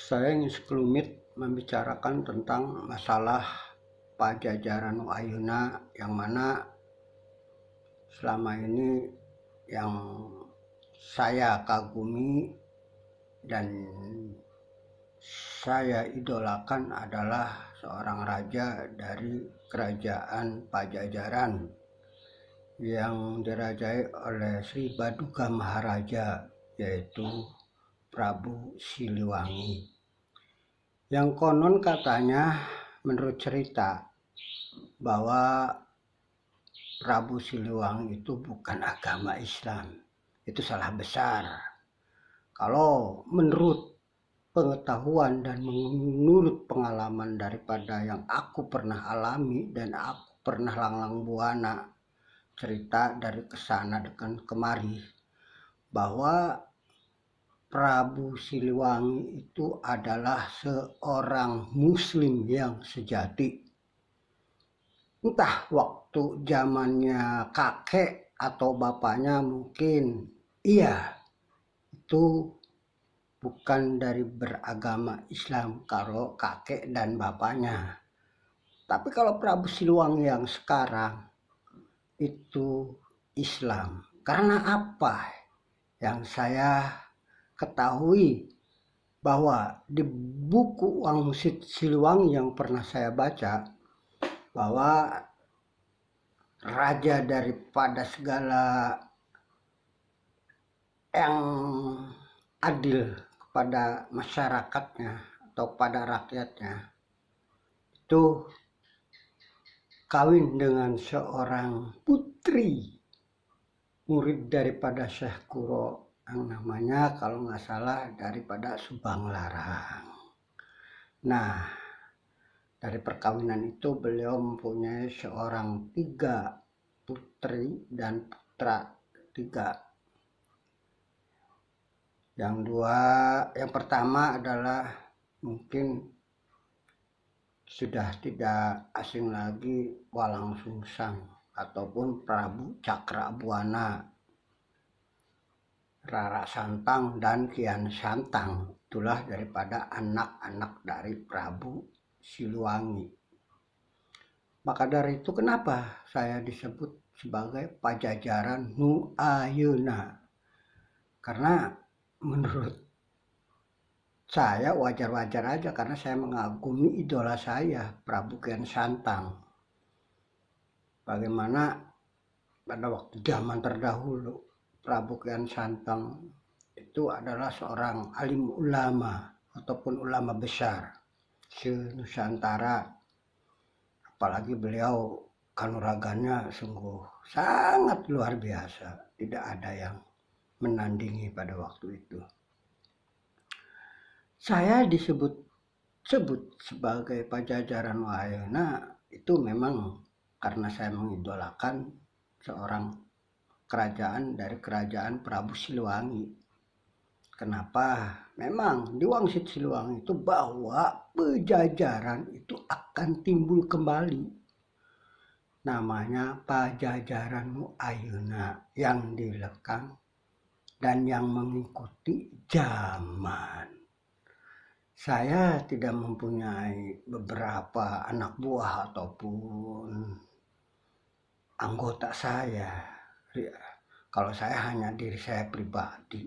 Saya ingin sekelumit membicarakan tentang masalah Pajajaran Ayeuna yang mana selama ini yang saya kagumi dan saya idolakan adalah seorang raja dari kerajaan Pajajaran yang dirajai oleh Sri Baduga Maharaja, yaitu Prabu Siliwangi, yang konon katanya menurut cerita bahwa Prabu Siliwangi itu bukan agama Islam. Itu salah besar. Kalau menurut pengetahuan dan menurut pengalaman daripada yang aku pernah alami dan aku pernah langlang buana cerita dari kesana dan kemari, bahwa Prabu Siliwangi itu adalah seorang muslim yang sejati. Entah waktu zamannya kakek atau bapaknya mungkin iya, itu bukan dari beragama Islam kalau kakek dan bapaknya. Tapi kalau Prabu Siliwangi yang sekarang itu Islam. Karena apa? Yang saya ketahui bahwa di buku Wangsit Siliwangi yang pernah saya baca, bahwa raja daripada segala yang adil kepada masyarakatnya atau pada rakyatnya itu kawin dengan seorang putri murid daripada Syekh Kuro yang namanya kalau nggak salah daripada Subang Larang. Nah, dari perkawinan itu beliau mempunyai seorang 3 putri dan putra 3. Yang pertama adalah mungkin sudah tidak asing lagi, Walang Sungsang ataupun Prabu Cakrabuana, Rara Santang dan Kian Santang. Itulah daripada anak-anak dari Prabu Siliwangi. Maka dari itu kenapa saya disebut sebagai Pajajaran Nu Ayeuna? Karena menurut saya wajar-wajar aja, karena saya mengagumi idola saya, Prabu Kian Santang. Bagaimana pada waktu zaman terdahulu Prabu Kian Santang itu adalah seorang alim ulama ataupun ulama besar se-Nusantara. Apalagi beliau kanuragannya sungguh sangat luar biasa, tidak ada yang menandingi pada waktu itu. Saya disebut sebagai Pajajaran Ayeuna itu memang karena saya mengidolakan seorang kerajaan dari kerajaan Prabu Siliwangi. Kenapa? Memang di Wangsit Siliwangi itu bahwa Pajajaran itu akan timbul kembali. Namanya Pajajaran Ayeuna yang dilekang dan yang mengikuti zaman. Saya tidak mempunyai beberapa anak buah ataupun anggota saya. Kalau saya hanya diri saya pribadi.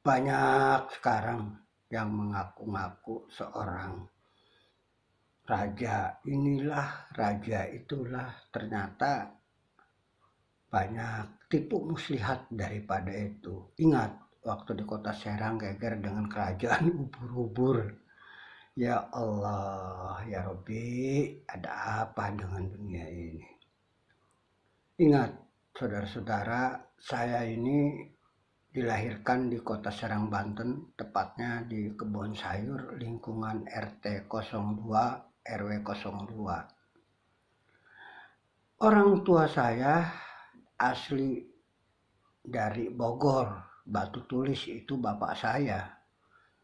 Banyak sekarang yang mengaku-ngaku seorang raja inilah, raja itulah. Ternyata banyak tipu muslihat daripada itu. Ingat, waktu di kota Serang geger dengan kerajaan ubur-ubur. Ya Allah, ya Rabbi, ada apa dengan dunia ini? Ingat, saudara-saudara, saya ini dilahirkan di kota Serang, Banten, tepatnya di Kebon Sayur, lingkungan RT 02, RW 02. Orang tua saya asli dari Bogor, Batu Tulis itu bapak saya,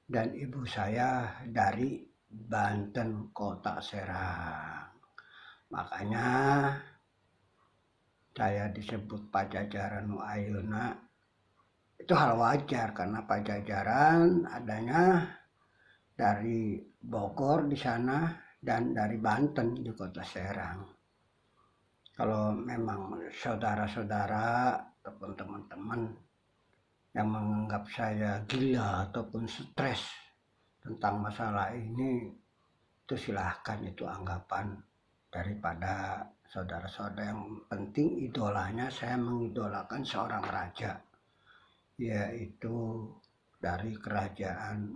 dan ibu saya dari Banten, kota Serang. Makanya saya disebut Pajajaran Ayeuna. Itu hal wajar karena Pajajaran adanya dari Bogor di sana dan dari Banten di Kota Serang. Kalau memang saudara-saudara ataupun teman-teman yang menganggap saya gila ataupun stres tentang masalah ini, itu silahkan, itu anggapan daripada saudara-saudara. Yang penting idolanya, saya mengidolakan seorang raja, yaitu dari kerajaan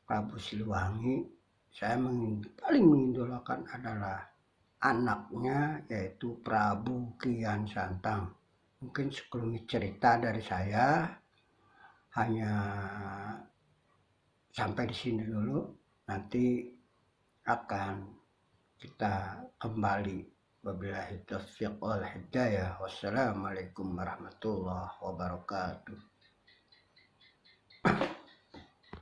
Prabu Siliwangi. Saya paling mengidolakan adalah anaknya, yaitu Prabu Kian Santang. Mungkin sekelumit cerita dari saya hanya sampai di sini dulu. Nanti akan kita kembali. Wabillahi taufiq wal hidayah. Wassalamualaikum warahmatullahi wabarakatuh.